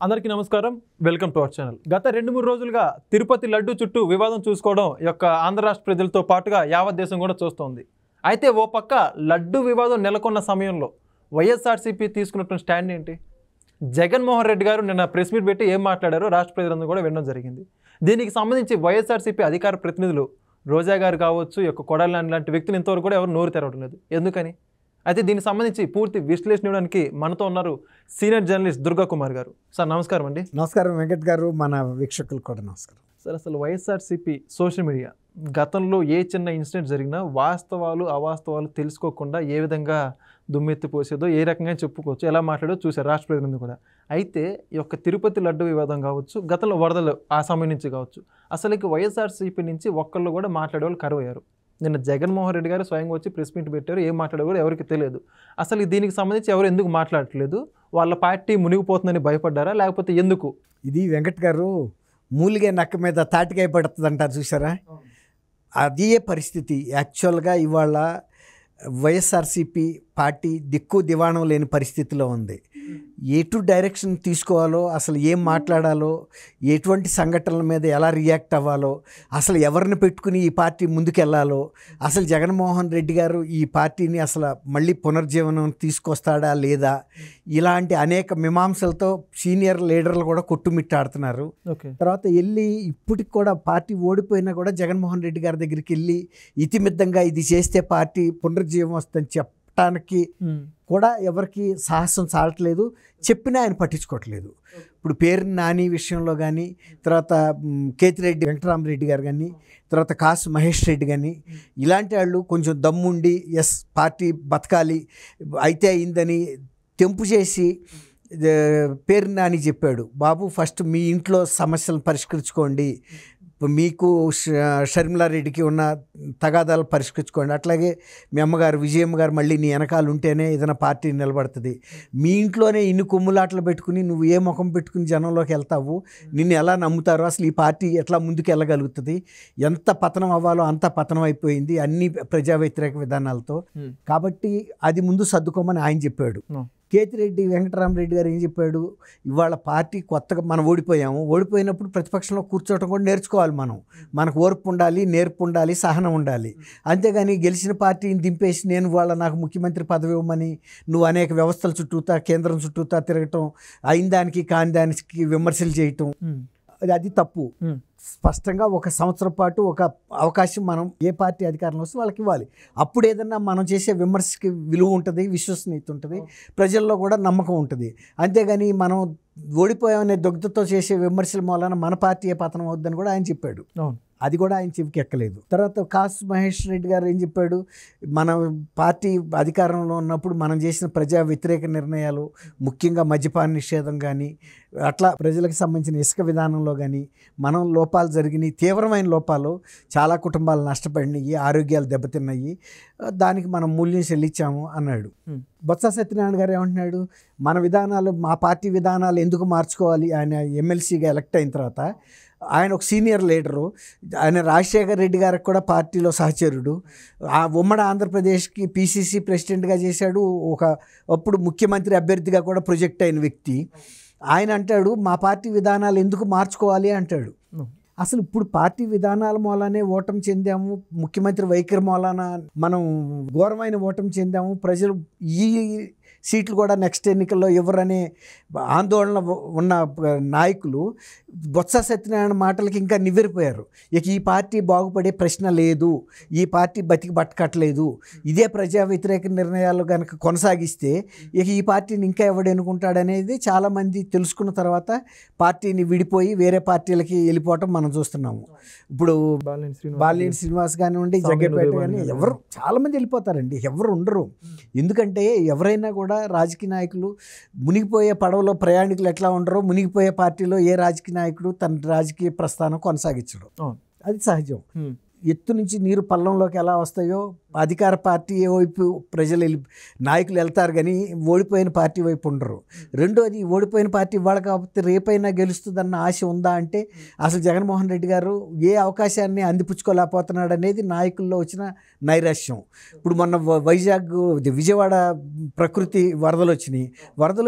అందరికీ నమస్కారం. Welcome to our channel. గత 2-3 రోజులుగా తిరుపతి లడ్డు చుట్టూ వివాదం చూసుకోవడం యొక్క ఆంధ్ర రాష్ట్ర ప్రజలతో పాటుగా యావత్ దేశం కూడా చూస్తోంది. అయితే ఓ పక్క లడ్డు వివాదం నెలకొన్న సమయంలో వైఎస్ఆర్సీపీ తీసుకున్నటువంటి స్టాండ్ ఏంటి? జగన్మోహన్ రెడ్డి గారు నిన్న ప్రెస్ మీట్ పెట్టి ఏం మాట్లాడారో రాష్ట్ర ప్రజలందరూ కూడా వినడం జరిగింది. దీనికి సంబంధించి వైఎస్ఆర్సీపీ అధికార ప్రతినిధులు రోజా గారు కావచ్చు, యొక్క కొడాలి లాంటి వ్యక్తులు ఇంతవరకు కూడా ఎవరు నోరు తెరవడం లేదు. ఎందుకని? అయితే దీనికి సంబంధించి పూర్తి విశ్లేషణ ఇవ్వడానికి మనతో ఉన్నారు సీనియర్ జర్నలిస్ట్ దుర్గా కుమార్ గారు. సార్ నమస్కారం అండి. నమస్కారం వెంకట్ గారు, మన వీక్షకులు కూడా నమస్కారం. సార్, అసలు వైఎస్ఆర్సీపీ సోషల్ మీడియా గతంలో ఏ చిన్న ఇన్సిడెంట్ జరిగినా వాస్తవాలు అవాస్తవాలు తెలుసుకోకుండా ఏ విధంగా దుమ్మెత్తిపోసేదో, ఏ రకంగా చెప్పుకోవచ్చు, ఎలా మాట్లాడో చూశారు రాష్ట్ర ప్రజలందరూ కూడా. అయితే ఈ యొక్క తిరుపతి లడ్డు వివాదం కావచ్చు, గతంలో వరదలు ఆ సమయం నుంచి కావచ్చు, అసలుకి వైఎస్ఆర్సీపీ నుంచి ఒక్కళ్ళు కూడా మాట్లాడేవాళ్ళు కరువయ్యారు. నిన్న జగన్మోహన్ రెడ్డి గారు స్వయంగా వచ్చి ప్రెస్ మీట్ పెట్టారు. ఏం మాట్లాడారు కూడా ఎవరికి తెలియదు. అసలు దీనికి సంబంధించి ఎవరు ఎందుకు మాట్లాడట్లేదు? వాళ్ళ పార్టీ మునిగిపోతుందని భయపడ్డారా, లేకపోతే ఎందుకు? ఇది వెంకట్ గారు, మూలిగే నక్క మీద తాటికాయ పడుతుంది అంటారు చూసారా, అదే పరిస్థితి. యాక్చువల్గా ఇవాళ వైఎస్ఆర్సీపీ పార్టీ దిక్కు దివాణం లేని పరిస్థితిలో ఉంది. ఎటు డైరెక్షన్ తీసుకోవాలో, అసలు ఏం మాట్లాడాలో, ఎటువంటి సంఘటనల మీద ఎలా రియాక్ట్ అవ్వాలో, అసలు ఎవరిని పెట్టుకుని ఈ పార్టీ ముందుకెళ్లాలో, అసలు జగన్మోహన్ రెడ్డి గారు ఈ పార్టీని అసలు మళ్ళీ పునర్జీవనం తీసుకొస్తాడా లేదా, ఇలాంటి అనేక మీమాంసలతో సీనియర్ లీడర్లు కూడా కొట్టుమిట్టాడుతున్నారు. తర్వాత వెళ్ళి ఇప్పటికి కూడా పార్టీ ఓడిపోయినా కూడా జగన్మోహన్ రెడ్డి గారి దగ్గరికి వెళ్ళి ఇతిమిద్దంగా ఇది చేస్తే పార్టీ పునర్జీవం వస్తుందని చెప్పడానికి కూడా ఎవరికి సాహసం చాలట్లేదు. చెప్పినా ఆయన పట్టించుకోవట్లేదు. ఇప్పుడు పేరు నాని విషయంలో కానీ, తర్వాత కేతిరెడ్డి వెంకటరామరెడ్డి గారు కానీ, తర్వాత కాసు మహేష్ రెడ్డి కానీ, ఇలాంటి వాళ్ళు కొంచెం దమ్ముండి ఎస్ పార్టీ బతకాలి అయితే అయిందని తెంపు చేసి పేరు నాని చెప్పాడు, బాబు ఫస్ట్ మీ ఇంట్లో సమస్యలను పరిష్కరించుకోండి, మీకు షర్మిలారెడ్డికి ఉన్న తగాదాలు పరిష్కరించుకోండి, అట్లాగే మీ అమ్మగారు విజయమ్మ గారు మళ్ళీ నీ వెనకాల ఉంటేనే ఏదైనా పార్టీ నిలబడుతుంది. మీ ఇంట్లోనే ఇన్ని కొమ్ములాటలు పెట్టుకుని నువ్వు ఏ ముఖం పెట్టుకుని జనంలోకి వెళ్తావు, నిన్ను ఎలా నమ్ముతారు, అసలు ఈ పార్టీ ఎట్లా ముందుకు వెళ్ళగలుగుతుంది, ఎంత పతనం అవ్వాలో అంత పతనం అయిపోయింది అన్ని ప్రజా వ్యతిరేక విధానాలతో. కాబట్టి అది ముందు సర్దుకోమని ఆయన చెప్పాడు. కేతిరెడ్డి వెంకటరామరెడ్డి గారు ఏం చెప్పాడు, ఇవాళ పార్టీ కొత్తగా మనం ఓడిపోయినప్పుడు ప్రతిపక్షంలో కూర్చోవటం కూడా నేర్చుకోవాలి. మనకు ఓర్పు ఉండాలి, నేర్పు ఉండాలి, సహనం ఉండాలి. అంతేగాని గెలిచిన పార్టీని దింపేసి నేను వాళ్ళ నాకు ముఖ్యమంత్రి పదవి ఇవ్వమని నువ్వు అనేక వ్యవస్థల చుట్టూతా కేంద్రం చుట్టూతా తిరగటం, అయిన దానికి కాని దానికి విమర్శలు చేయటం, అది తప్పు. స్పష్టంగా 1 సంవత్సరం పాటు ఒక అవకాశం మనం ఏ పార్టీ అధికారంలో వస్తే వాళ్ళకి ఇవ్వాలి. అప్పుడు ఏదన్నా మనం చేసే విమర్శకి విలువ ఉంటుంది, విశ్వసనీయత ఉంటుంది, ప్రజల్లో కూడా నమ్మకం ఉంటుంది. అంతేగాని మనం ఓడిపోయామనే దొగ్ధతో చేసే విమర్శల మూలన మన పార్టీ పతనం అవుద్దని కూడా ఆయన చెప్పాడు. అది కూడా ఆయన చెవికి ఎక్కలేదు. తర్వాత కాసు మహేష్ రెడ్డి గారు ఏం చెప్పాడు, మన పార్టీ అధికారంలో ఉన్నప్పుడు మనం చేసిన ప్రజా వ్యతిరేక నిర్ణయాలు, ముఖ్యంగా మద్యపాన నిషేధం కానీ, అట్లా ప్రజలకు సంబంధించిన ఇసుక విధానంలో కానీ మనం లోపాలు జరిగినాయి, తీవ్రమైన లోపాలు, చాలా కుటుంబాలు నష్టపడినాయి, ఆరోగ్యాలు దెబ్బతిన్నాయి, దానికి మనం మూల్యం చెల్లించాము అన్నాడు. బొత్స సత్యనారాయణ గారు ఏమంటున్నాడు, మన విధానాలు, మా పార్టీ విధానాలు ఎందుకు మార్చుకోవాలి? ఆయన ఎమ్మెల్సీగా ఎలక్ట్ అయిన తర్వాత ఆయన ఒక సీనియర్ లీడరు, ఆయన రాజశేఖర్ రెడ్డి గారికి కూడా పార్టీలో సహచరుడు, ఆ ఉమ్మడి ఆంధ్రప్రదేశ్కి పిసిసి ప్రెసిడెంట్గా చేశాడు, అప్పుడు ముఖ్యమంత్రి అభ్యర్థిగా కూడా ప్రొజెక్ట్ అయిన వ్యక్తి. ఆయన అంటాడు మా పార్టీ విధానాలు ఎందుకు మార్చుకోవాలి అంటాడు. అసలు ఇప్పుడు పార్టీ విధానాల మూలానే ఓటమి చెందాము, ముఖ్యమంత్రి వైఖరి మూలాన మనం ఘోరమైన ఓటమి చెందాము, ప్రజలు ఈ సీట్లు కూడా నెక్స్ట్ ఎన్నికల్లో ఎవరనే ఆందోళన ఉన్న నాయకులు బొత్స సత్యనారాయణ మాటలకి ఇంకా నివ్వెరిపోయారు. ఇక ఈ పార్టీ బాగుపడే ప్రశ్న లేదు, ఈ పార్టీ బతికి బట్టకట్లేదు, ఇదే ప్రజా వ్యతిరేక నిర్ణయాలు కనుక కొనసాగిస్తే ఇక ఈ పార్టీని ఇంకా ఎవడు ఎన్నుకుంటాడనేది చాలామంది తెలుసుకున్న తర్వాత పార్టీని విడిపోయి వేరే పార్టీలకి వెళ్ళిపోవటం మనం చూస్తున్నాము. ఇప్పుడు బాలినేని శ్రీనివాస్ కానివ్వండి, జగ్గేపేట కానీ ఎవరు చాలామంది వెళ్ళిపోతారండి, ఎవరు ఉండరు. ఎందుకంటే ఎవరైనా కూడా రాజకీయ నాయకులు మునిగిపోయే పడవలో ప్రయాణికులు ఎట్లా ఉండరో, మునిగిపోయే పార్టీలో ఏ రాజకీయ నాయకుడు తన రాజకీయ ప్రస్థానం కొనసాగించడం అది సహజం. ఎత్తు నుంచి నీరు పల్లంలోకి ఎలా వస్తాయో అధికార పార్టీ వైపు ప్రజలు నాయకులు వెళ్తారు కానీ ఓడిపోయిన పార్టీ వైపు ఉండరు. రెండోది, ఓడిపోయిన పార్టీ ఇవాళ కాకపోతే రేపైనా గెలుస్తుందన్న ఆశ ఉందా అంటే అసలు జగన్మోహన్ రెడ్డి గారు ఏ అవకాశాన్ని అందిపుచ్చుకోలేకపోతున్నాడు అనేది నాయకుల్లో వచ్చిన నైరాశ్యం. ఇప్పుడు మొన్న విజయవాడ ప్రకృతి వరదలు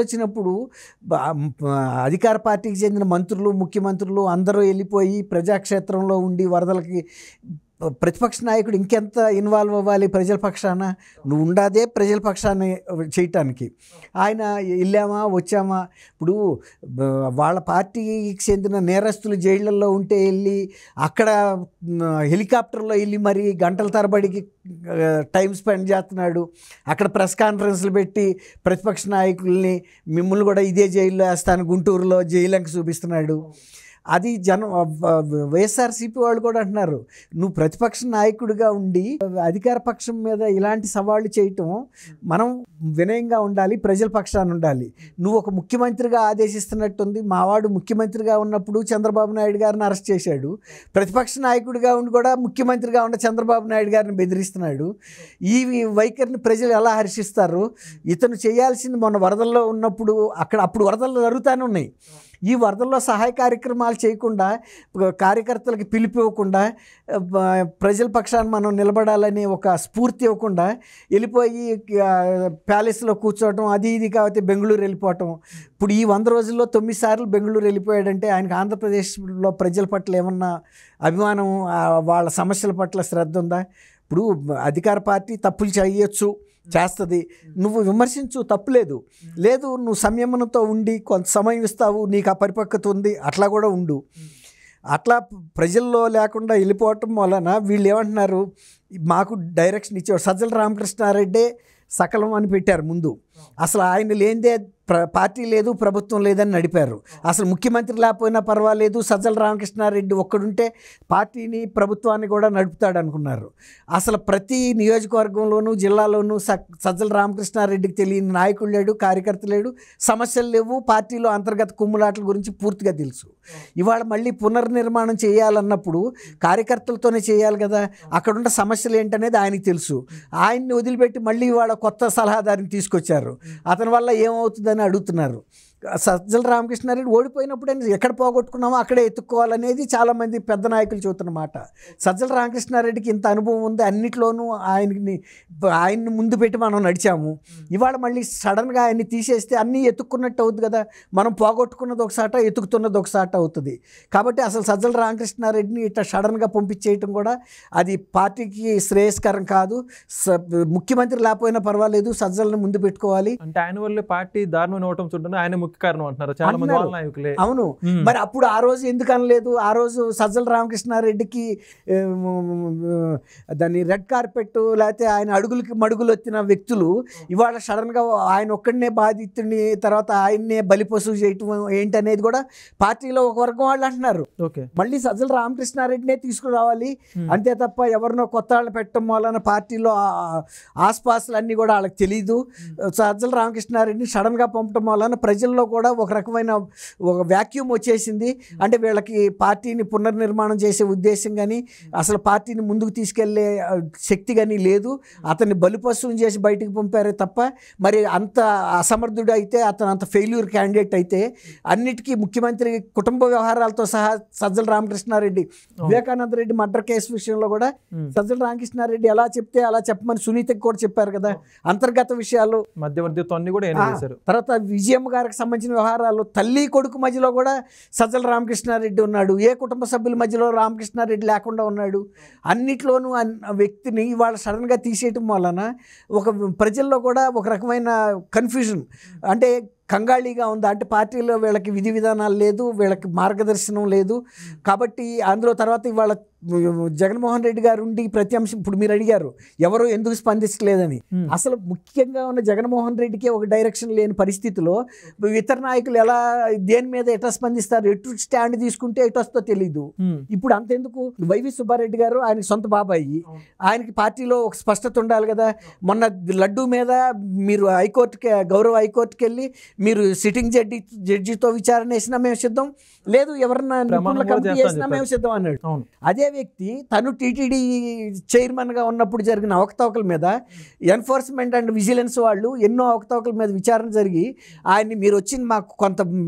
వచ్చినప్పుడు అధికార పార్టీకి చెందిన మంత్రులు, ముఖ్యమంత్రులు అందరూ వెళ్ళిపోయి ప్రజాక్షేత్రంలో ఉండి వరదలకి ప్రతిపక్ష నాయకుడు ఇంకెంత ఇన్వాల్వ్ అవ్వాలి ప్రజల పక్షాన? నువ్వు ఉండాదే ప్రజల పక్షాన్ని చేయటానికి. ఆయన వెళ్ళామా వచ్చామా? ఇప్పుడు వాళ్ళ పార్టీకి చెందిన నేరస్తులు జైళ్ళల్లో ఉంటే వెళ్ళి అక్కడ హెలికాప్టర్లో వెళ్ళి మరి గంటల తరబడికి టైం స్పెండ్ చేస్తున్నాడు. అక్కడ ప్రెస్ కాన్ఫరెన్స్లు పెట్టి ప్రతిపక్ష నాయకుల్ని మిమ్మల్ని కూడా ఇదే జైల్లో వేస్తాను గుంటూరులో జైలంక చూపిస్తున్నాడు. అది వైఎస్ఆర్సీపీ వాళ్ళు కూడా అంటున్నారు, నువ్వు ప్రతిపక్ష నాయకుడిగా ఉండి అధికార పక్షం మీద ఇలాంటి సవాళ్ళు చేయటం, మనం వినయంగా ఉండాలి, ప్రజల పక్షాన ఉండాలి. నువ్వు ఒక ముఖ్యమంత్రిగా ఆదేశిస్తున్నట్టుంది. మావాడు ముఖ్యమంత్రిగా ఉన్నప్పుడు చంద్రబాబు నాయుడు గారిని అరెస్ట్ చేశాడు. ప్రతిపక్ష నాయకుడిగా ఉండి కూడా ముఖ్యమంత్రిగా ఉన్న చంద్రబాబు నాయుడు గారిని బెదిరిస్తున్నాడు. ఈ వైఖరిని ప్రజలు ఎలా హర్షిస్తారు? ఇతను చేయాల్సింది మొన్న వరదల్లో ఉన్నప్పుడు అప్పుడు వరదలు జరుగుతూనే ఉన్నాయి. ఈ వరదల్లో సహాయ కార్యక్రమాలు చేయకుండా, కార్యకర్తలకు పిలిపివ్వకుండా, ప్రజల పక్షాన్ని మనం నిలబడాలని ఒక స్ఫూర్తి ఇవ్వకుండా వెళ్ళిపోయి ప్యాలెస్లో కూర్చోవటం, అది ఇది కాబట్టి బెంగళూరు వెళ్ళిపోవటం. ఇప్పుడు ఈ 100 రోజుల్లో 9 సార్లు బెంగళూరు వెళ్ళిపోయాడంటే ఆయనకు ఆంధ్రప్రదేశ్లో ప్రజల పట్ల ఏమన్నా అభిమానం, వాళ్ళ సమస్యల పట్ల శ్రద్ధ ఉందా? ఇప్పుడు అధికార పార్టీ తప్పులు చేయొచ్చు, చేస్తుంది, నువ్వు విమర్శించు, తప్పులేదు. లేదు, నువ్వు సంయమనంతో ఉండి కొంత సమయం ఇస్తావు, నీకు ఆ పరిపక్వత ఉంది, అట్లా కూడా ఉండు. అట్లా ప్రజల్లో లేకుండా వెళ్ళిపోవటం వలన వీళ్ళు ఏమంటున్నారు, మాకు డైరెక్షన్ ఇచ్చేవాడు సజ్జల రామకృష్ణారెడ్డే సకలం అని పెట్టారు ముందు. అసలు ఆయన లేనిదే పార్టీ లేదు, ప్రభుత్వం లేదని నడిపారు. అసలు ముఖ్యమంత్రి లేకపోయినా పర్వాలేదు, సజ్జల రామకృష్ణారెడ్డి ఒక్కడుంటే పార్టీని ప్రభుత్వాన్ని కూడా నడుపుతాడు అనుకున్నారు. అసలు ప్రతి నియోజకవర్గంలోనూ జిల్లాలోనూ సజ్జల రామకృష్ణారెడ్డికి తెలియని నాయకుడు లేడు, కార్యకర్త లేడు, సమస్యలు లేవు, పార్టీలో అంతర్గత కుమ్ములాటల గురించి పూర్తిగా తెలుసు. ఇవాళ మళ్ళీ పునర్నిర్మాణం చేయాలన్నప్పుడు కార్యకర్తలతోనే చేయాలి కదా, అక్కడున్న సమస్యలు ఏంటనేది ఆయనకి తెలుసు. ఆయన్ని వదిలిపెట్టి మళ్ళీ ఇవాళ కొత్త సలహాదారిని తీసుకొచ్చారు. అతని వల్ల ఏమవుతుందని అడుగుతున్నారు. సజ్జల రామకృష్ణారెడ్డి ఓడిపోయినప్పుడు ఎక్కడ పోగొట్టుకున్నామో అక్కడే ఎత్తుక్కోవాలనేది చాలామంది పెద్ద నాయకులు చెబుతున్న మాట. సజ్జల రామకృష్ణారెడ్డికి ఇంత అనుభవం ఉంది, అన్నిట్లోనూ ఆయన్ని ముందు పెట్టి మనం నడిచాము. ఇవాళ మళ్ళీ సడన్గా ఆయన్ని తీసేస్తే అన్నీ ఎత్తుక్కున్నట్టు అవుతుంది కదా, మనం పోగొట్టుకున్నది ఒకసాట, ఎత్తుకుతున్నది ఒకసాట అవుతుంది. కాబట్టి అసలు సజ్జల రామకృష్ణారెడ్డిని ఇట్లా సడన్గా పంపించేయటం కూడా అది పార్టీకి శ్రేయస్కరం కాదు. ముఖ్యమంత్రి లేకపోయినా పర్వాలేదు, సజ్జలను ముందు పెట్టుకోవాలి. అంటే ఆయన వల్ల పార్టీ దారుణం అవటం చూడడం ఆయన కారణం అంటున్నారు చాలా మంది వాళ్ళ నాయకులే. అవును, మరి అప్పుడు ఆ రోజు ఎందుకు అనలేదు? ఆ రోజు సజ్జల రామకృష్ణారెడ్డికి దాన్ని రెడ్ కార్పెట్ లేకపోతే ఆయన అడుగులకి మడుగులు వచ్చిన వ్యక్తులు ఇవాళ సడన్గా ఆయన ఒక్కడనే బాధితుడిని, తర్వాత ఆయన్నే బలిపశువు చేయటం ఏంటనేది కూడా పార్టీలో ఒక వర్గం వాళ్ళు అంటున్నారు. మళ్ళీ సజ్జల రామకృష్ణారెడ్డినే తీసుకురావాలి, అంతే తప్ప ఎవరినో కొత్త వాళ్ళని పెట్టడం వలన పార్టీలో ఆస్పాసులు అన్నీ కూడా వాళ్ళకి తెలీదు. సజ్జల రామకృష్ణారెడ్డిని సడన్గా పంపడం వలన ప్రజల్లో కూడా ఒక రకమైన ఒక వ్యాక్యూమ్ వచ్చేసింది. అంటే వీళ్ళకి పార్టీని పునర్నిర్మాణం చేసే ఉద్దేశం కానీ అసలు పార్టీని ముందుకు తీసుకెళ్లే శక్తి కానీ లేదు. అతన్ని బలిపశువుని చేసి బయటికి పంపారే తప్ప మరి అంత అసమర్థుడు అయితే, అతను అంత ఫెయిల్యూర్ క్యాండిడేట్ అయితే అన్నిటికీ ముఖ్యమంత్రి కుటుంబ వ్యవహారాలతో సహా సజ్జల రామకృష్ణారెడ్డి వివేకానంద రెడ్డి మర్డర్ కేసు విషయంలో కూడా సజ్జల రామకృష్ణారెడ్డి ఎలా చెప్తే అలా చెప్పమని సునీతకి కూడా చెప్పారు కదా. అంతర్గత విషయాలు, మధ్యవర్తిత్వాన్ని కూడా తర్వాత విజయమ్మ గారికి సంబంధించిన వ్యవహారాలు, తల్లి కొడుకు మధ్యలో కూడా సజ్జల రామకృష్ణారెడ్డి ఉన్నాడు. ఏ కుటుంబ సభ్యుల మధ్యలో రామకృష్ణారెడ్డి లేకుండా ఉన్నాడు. అన్నిట్లోనూ వ్యక్తిని ఇవాళ సడన్గా తీసేయటం వలన ఒక ప్రజల్లో కూడా ఒక రకమైన కన్ఫ్యూజన్, అంటే కంగాళీగా ఉందా, అంటే పార్టీలో వీళ్ళకి విధి విధానాలు లేదు, వీళ్ళకి మార్గదర్శనం లేదు. కాబట్టి అందులో తర్వాత ఇవాళ జగన్మోహన్ రెడ్డి గారు ఉండి ప్రతి అంశం, ఇప్పుడు మీరు అడిగారు ఎవరు ఎందుకు స్పందించలేదని, అసలు ముఖ్యంగా ఉన్న జగన్మోహన్ రెడ్డికి ఒక డైరెక్షన్ లేని పరిస్థితిలో ఇతర నాయకులు ఎలా దేని మీద ఎట్లా స్పందిస్తారు, ఎటు స్టాండ్ తీసుకుంటే ఎటు వస్తో తెలీదు. ఇప్పుడు అంతెందుకు వైవి సుబ్బారెడ్డి గారు ఆయన సొంత బాబాయి, ఆయనకి పార్టీలో ఒక స్పష్టత ఉండాలి కదా. మొన్న లడ్డూ మీద మీరు హైకోర్టుకి, గౌరవ హైకోర్టుకి వెళ్ళి మీరు సిట్టింగ్ జడ్జితో విచారణ వేసినా మేము సిద్ధం, లేదు ఎవరన్నా నిపుణుల కమిటీ వేసినా మేము సిద్ధం అన్నాడు. అదే వ్యక్తి తను టీటీడీ చైర్మన్గా ఉన్నప్పుడు జరిగిన అవకతవకల మీద ఎన్ఫోర్స్మెంట్ అండ్ విజిలెన్స్ వాళ్ళు ఎన్నో అవకతవకల మీద విచారణ జరిగి ఆయన్ని మీరు వచ్చి మాకు కొంత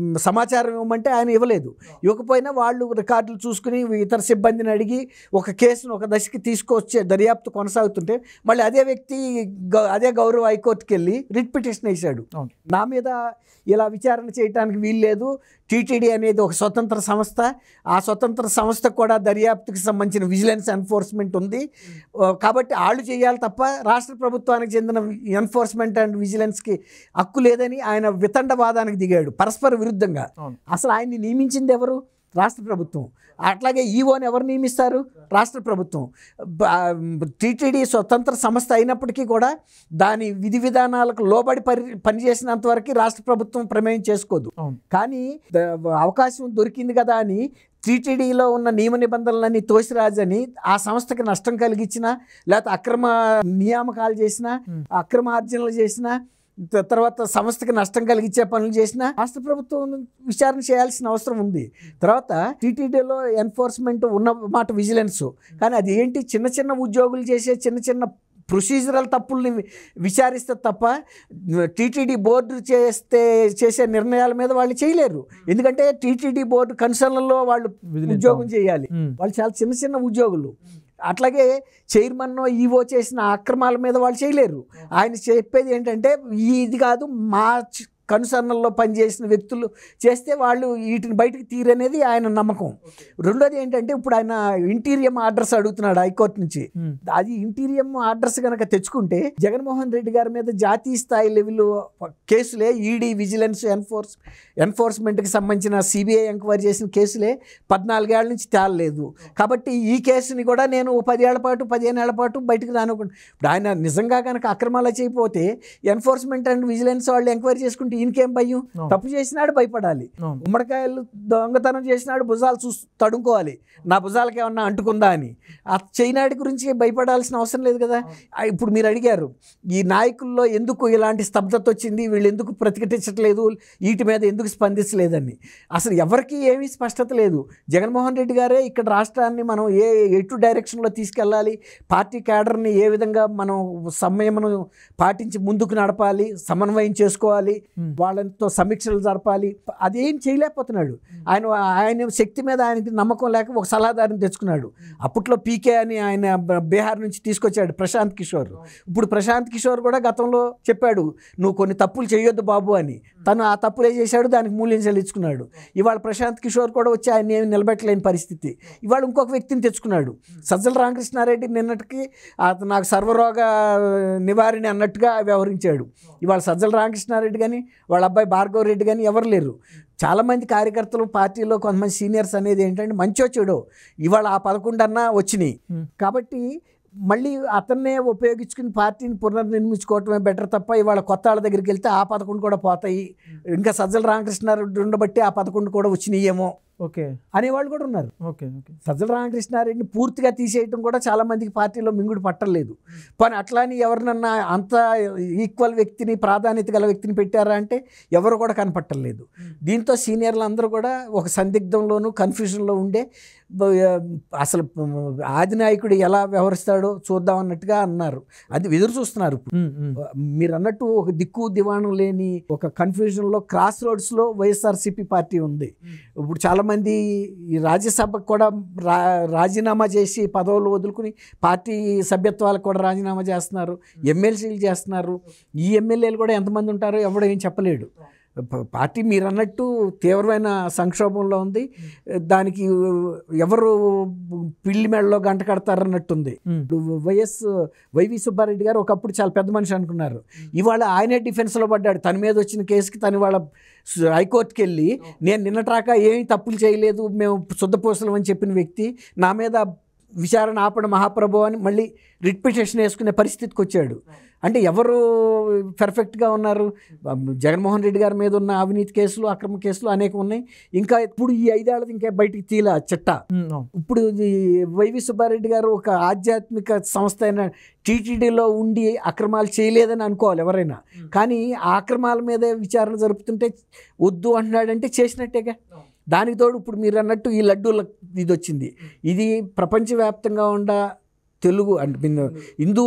సమాచారం ఇవ్వమంటే ఆయన ఇవ్వలేదు. ఇవ్వకపోయినా వాళ్ళు రికార్డులు చూసుకుని ఇతర సిబ్బందిని అడిగి ఒక కేసును ఒక దశకి తీసుకొచ్చే దర్యాప్తు కొనసాగుతుంటే మళ్ళీ అదే వ్యక్తి అదే గౌరవ హైకోర్టుకి వెళ్ళి రిట్ పిటిషన్ వేశాడు. నా మీద ఇలా విచారణ చేయడానికి వీల్లేదు, టీటీడీ అనేది ఒక స్వతంత్ర సంస్థ, ఆ స్వతంత్ర సంస్థకు కూడా దర్యాప్తుకి సంబంధించిన విజిలెన్స్ ఎన్ఫోర్స్మెంట్ ఉంది కాబట్టి వాళ్ళు చేయాలి తప్ప రాష్ట్ర ప్రభుత్వానికి చెందిన ఎన్ఫోర్స్మెంట్ అండ్ విజిలెన్స్కి హక్కు లేదని ఆయన వితండవాదానికి దిగాడు పరస్పర విరుద్ధంగా. అసలు ఆయన్ని నియమించింది ఎవరు? రాష్ట్ర ప్రభుత్వం. అట్లాగే ఈవోని ఎవరు నియమిస్తారు? రాష్ట్ర ప్రభుత్వం. టీటీడీ స్వతంత్ర సంస్థ అయినప్పటికీ కూడా దాని విధి విధానాలకు లోబడి పనిచేసినంత వరకు రాష్ట్ర ప్రభుత్వం ప్రమేయం చేసుకోదు. కానీ అవకాశం దొరికింది కదా అని టీటీడీలో ఉన్న నియమ నిబంధనలన్నీ తోసిరాజని ఆ సంస్థకి నష్టం కలిగించినా, లేకపోతే అక్రమ నియామకాలు చేసినా, అక్రమార్జనలు చేసినా, తర్వాత సంస్థకి నష్టం కలిగించే పనులు చేసినా రాష్ట్ర ప్రభుత్వం విచారణ చేయాల్సిన అవసరం ఉంది. తర్వాత టీటీడీలో ఎన్ఫోర్స్మెంట్ ఉన్న మాట విజిలెన్స్, కానీ అది ఏంటి? చిన్న చిన్న ఉద్యోగులు చేసే చిన్న చిన్న ప్రొసీజరల్ తప్పుల్ని విచారిస్తే తప్ప టీటీడీ బోర్డు చేసే నిర్ణయాల మీద వాళ్ళు చేయలేరు. ఎందుకంటే టీటీడీ బోర్డు కన్సర్న్లలో వాళ్ళు ఉద్యోగం చేయాలి. వాళ్ళు చాలా చిన్న చిన్న ఉద్యోగులు. అట్లాగే చైర్మన్ ఈవో చేసిన అక్రమాల మీద వాళ్ళు చేయలేరు. ఆయన చెప్పేది ఏంటంటే ఇది కాదు, మా కన్సర్న్లో పనిచేసిన వ్యక్తులు చేస్తే వాళ్ళు వీటిని బయటకు తీరనేది ఆయన నమ్మకం. రెండోది ఏంటంటే ఇప్పుడు ఆయన ఇంటీరియం ఆర్డర్స్ అడుగుతున్నాడు హైకోర్టు నుంచి. అది ఇంటీరియం ఆర్డర్స్ కనుక తెచ్చుకుంటే జగన్మోహన్ రెడ్డి గారి మీద జాతీయ స్థాయి లెవెల్ కేసులే, ఈడీ విజిలెన్స్ ఎన్ఫోర్స్మెంట్కి సంబంధించిన సిబిఐ ఎంక్వైరీ చేసిన కేసులే 14 ఏళ్ల నుంచి తేలలేదు. కాబట్టి ఈ కేసుని కూడా నేను 10 ఏళ్ల పాటు 15 ఏళ్ల పాటు బయటకు రానుకుంటు. ఇప్పుడు ఆయన నిజంగా కనుక అక్రమాలు చేయకపోతే ఎన్ఫోర్స్మెంట్ అండ్ విజిలెన్స్ వాళ్ళు ఎంక్వైరీ చేసుకుంటే ఈయనకేం భయం? తప్పు చేసినాడు భయపడాలి, గుమ్మడికాయలు దొంగతనం చేసినాడు భుజాలు తడుముకోవాలి, నా భుజాలకి ఏమన్నా అంటుకుందా అని. ఆ చైనాడి గురించి భయపడాల్సిన అవసరం లేదు కదా. ఇప్పుడు మీరు అడిగారు ఈ నాయకుల్లో ఎందుకు ఇలాంటి స్తబ్దత వచ్చింది, వీళ్ళు ఎందుకు ప్రతిఘటించట్లేదు, వీటి మీద ఎందుకు స్పందించలేదని. అసలు ఎవరికి ఏమీ స్పష్టత లేదు. జగన్మోహన్ రెడ్డి గారే ఇక్కడ రాష్ట్రాన్ని మనం ఎటు డైరెక్షన్లో తీసుకెళ్ళాలి, పార్టీ క్యాడర్ని ఏ విధంగా మనం సంయమనం పాటించి ముందుకు నడపాలి, సమన్వయం చేసుకోవాలి, వాళ్ళతో సమీక్షలు జరపాలి, అదేం చేయలేకపోతున్నాడు. ఆయన శక్తి మీద ఆయనకి నమ్మకం లేక ఒక సలహాదారుని తెచ్చుకున్నాడు. అప్పట్లో పీకే అని ఆయన బీహార్ నుంచి తీసుకొచ్చాడు ప్రశాంత్ కిషోర్. ఇప్పుడు ప్రశాంత్ కిషోర్ కూడా గతంలో చెప్పాడు నువ్వు కొన్ని తప్పులు చేయొద్దు బాబు అని. తను ఆ తప్పులే చేశాడు, దానికి మూల్యం చెల్లించుకున్నాడు. ఇవాళ ప్రశాంత్ కిషోర్ కూడా వచ్చి ఆయన ఏమి నిలబెట్టలేని పరిస్థితి. ఇవాళ ఇంకొక వ్యక్తిని తెచ్చుకున్నాడు, సజ్జల రామకృష్ణారెడ్డి. నిన్నటికి నాకు సర్వరోగ నివారణ అన్నట్టుగా వ్యవహరించాడు. ఇవాళ సజ్జల రామకృష్ణారెడ్డి కానీ వాళ్ళ అబ్బాయి భార్గవ రెడ్డి కానీ ఎవరు లేరు. చాలామంది కార్యకర్తలు పార్టీలో కొంతమంది సీనియర్స్ అనేది ఏంటంటే మంచో చెడో ఇవాళ ఆ 11 అన్నా వచ్చినాయి. కాబట్టి మళ్ళీ అతన్నే ఉపయోగించుకుని పార్టీని పునర్నిర్మించుకోవటమే బెటర్ తప్ప ఇవాళ కొత్త వాళ్ళ దగ్గరికి వెళ్తే ఆ 11 కూడా పోతాయి, ఇంకా సజ్జల రామకృష్ణారెడ్డి ఉండబట్టి ఆ 11 కూడా వచ్చినాయేమో అనేవాళ్ళు కూడా ఉన్నారు. సజ్జల రామకృష్ణారెడ్డిని పూర్తిగా తీసేయటం కూడా చాలా మందికి పార్టీలో మింగుడు పట్టలేదు. కానీ అట్లాని ఎవరినన్నా అంత ఈక్వల్ వ్యక్తిని, ప్రాధాన్యత గల వ్యక్తిని పెట్టారా అంటే ఎవరు కూడా కనపట్టలేదు. దీంతో సీనియర్లు అందరూ కూడా ఒక సందిగ్ధంలోనూ కన్ఫ్యూజన్లో ఉండే అసలు ఆదినాయకుడు ఎలా వ్యవహరిస్తాడో చూద్దాం అన్నట్టుగా అన్నారు. అది ఎదురు చూస్తున్నారు. మీరు అన్నట్టు ఒక దిక్కు దివాణం లేని ఒక కన్ఫ్యూజన్లో క్రాస్ రోడ్స్లో వైఎస్ఆర్సీపీ పార్టీ ఉంది. ఇప్పుడు చాలామంది ఈ రాజ్యసభకు కూడా రాజీనామా చేసి పదవులు వదులుకుని పార్టీ సభ్యత్వాలకు కూడా రాజీనామా చేస్తున్నారు, ఎమ్మెల్సీలు చేస్తున్నారు. ఈ ఎమ్మెల్యేలు కూడా ఎంతమంది ఉంటారో ఎవడో ఏం చెప్పలేడు. పార్టీ మీరు అన్నట్టు తీవ్రమైన సంక్షోభంలో ఉంది. దానికి ఎవరు పిల్లి మెడలో గంట కడతారన్నట్టుంది. వైవి సుబ్బారెడ్డి గారు ఒకప్పుడు చాలా పెద్ద మనిషి అనుకున్నారు. ఇవాళ ఆయనే డిఫెన్స్లో పడ్డాడు. తన మీద వచ్చిన కేసుకి తను ఇవాళ హైకోర్టుకి వెళ్ళి నేను నిన్నట్రాక ఏమీ తప్పులు చేయలేదు, మేము శుద్ధపూసలం అని చెప్పిన వ్యక్తి నా మీద విచారణ ఆపడం మహాప్రభు అని మళ్ళీ రిట్ పిటిషన్ వేసుకునే పరిస్థితికి వచ్చాడు. అంటే ఎవరు పర్ఫెక్ట్గా ఉన్నారు? జగన్మోహన్ రెడ్డి గారి మీద ఉన్న అవినీతి కేసులు, అక్రమ కేసులు అనేకం ఉన్నాయి. ఇంకా ఇప్పుడు ఈ 5 ఏళ్ళది ఇంకా బయటికి తీల చిట్ట. ఇప్పుడు వైవి సుబ్బారెడ్డి గారు ఒక ఆధ్యాత్మిక సంస్థ అయిన టీటీడీలో ఉండి అక్రమాలు చేయలేదని అనుకోవాలి ఎవరైనా. కానీ ఆ అక్రమాల మీద విచారణ జరుపుతుంటే వద్దు అంటున్నాడంటే చేసినట్టేగా. దానికి తోడు ఇప్పుడు మీరు అన్నట్టు ఈ లడ్డూల ఇది వచ్చింది. ఇది ప్రపంచవ్యాప్తంగా ఉన్న తెలుగు అంటే హిందూ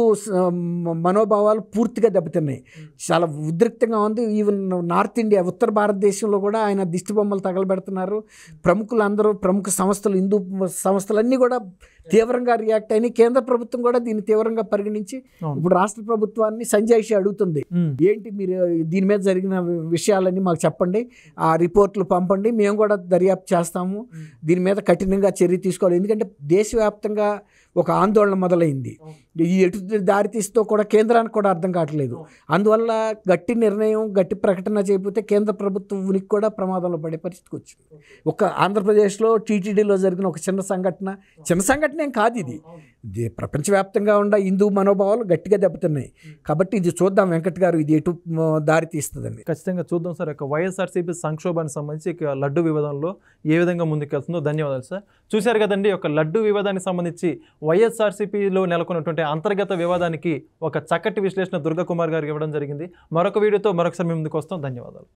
మనోభావాలు పూర్తిగా దెబ్బతిన్నాయి. చాలా ఉద్రిక్తంగా ఉంది. ఈవెన్ నార్త్ ఇండియా, ఉత్తర భారతదేశంలో కూడా ఆయన దిష్టి బొమ్మలు తగలబెడుతున్నారు. ప్రముఖులందరూ, ప్రముఖ సంస్థలు, హిందూ సంస్థలన్నీ కూడా తీవ్రంగా రియాక్ట్ అయినాయి. కేంద్ర ప్రభుత్వం కూడా దీన్ని తీవ్రంగా పరిగణించి ఇప్పుడు రాష్ట్ర ప్రభుత్వాన్ని సంజయ్ అడుగుతుంది, ఏంటి మీరు దీని మీద జరిగిన విషయాలన్నీ మాకు చెప్పండి, ఆ రిపోర్ట్లు పంపండి, మేము కూడా దర్యాప్తు చేస్తాము, దీని మీద కఠినంగా చర్య తీసుకోవాలి. ఎందుకంటే దేశవ్యాప్తంగా ఒక ఆందోళన మొదలైంది. ఈ ఎటు దారితీస్తూ కూడా కేంద్రానికి కూడా అర్థం కావట్లేదు. అందువల్ల గట్టి నిర్ణయం, గట్టి ప్రకటన చేయకపోతే కేంద్ర ప్రభుత్వం ఉనికి కూడా ప్రమాదంలో పడే పరిస్థితికి వచ్చింది. ఒక ఆంధ్రప్రదేశ్లో టీటీడీలో జరిగిన ఒక చిన్న సంఘటన ఏం కాదు ఇది. ప్రపంచవ్యాప్తంగా ఉన్న హిందూ మనోభావాలు గట్టిగా దెబ్బతిన్నాయి. కాబట్టి ఇది చూద్దాం వెంకట్ గారు, ఇది ఎటు దారి తీస్తుందండి. ఖచ్చితంగా చూద్దాం సార్. వైఎస్ఆర్సీపీ సంక్షోభానికి సంబంధించి లడ్డు వివాదంలో ఏ విధంగా ముందుకెళ్తుందో. ధన్యవాదాలు సార్. చూశారు కదండి, ఒక లడ్డు వివాదానికి సంబంధించి వైఎస్ఆర్సీపీలో నెలకొన్నటువంటి అంతర్గత వివాదానికి ఒక చక్కటి విశ్లేషణ దుర్గా కుమార్ గారికి ఇవ్వడం జరిగింది. మరొక వీడియోతో మరొకసారి మేము ముందుకు వస్తాం. ధన్యవాదాలు.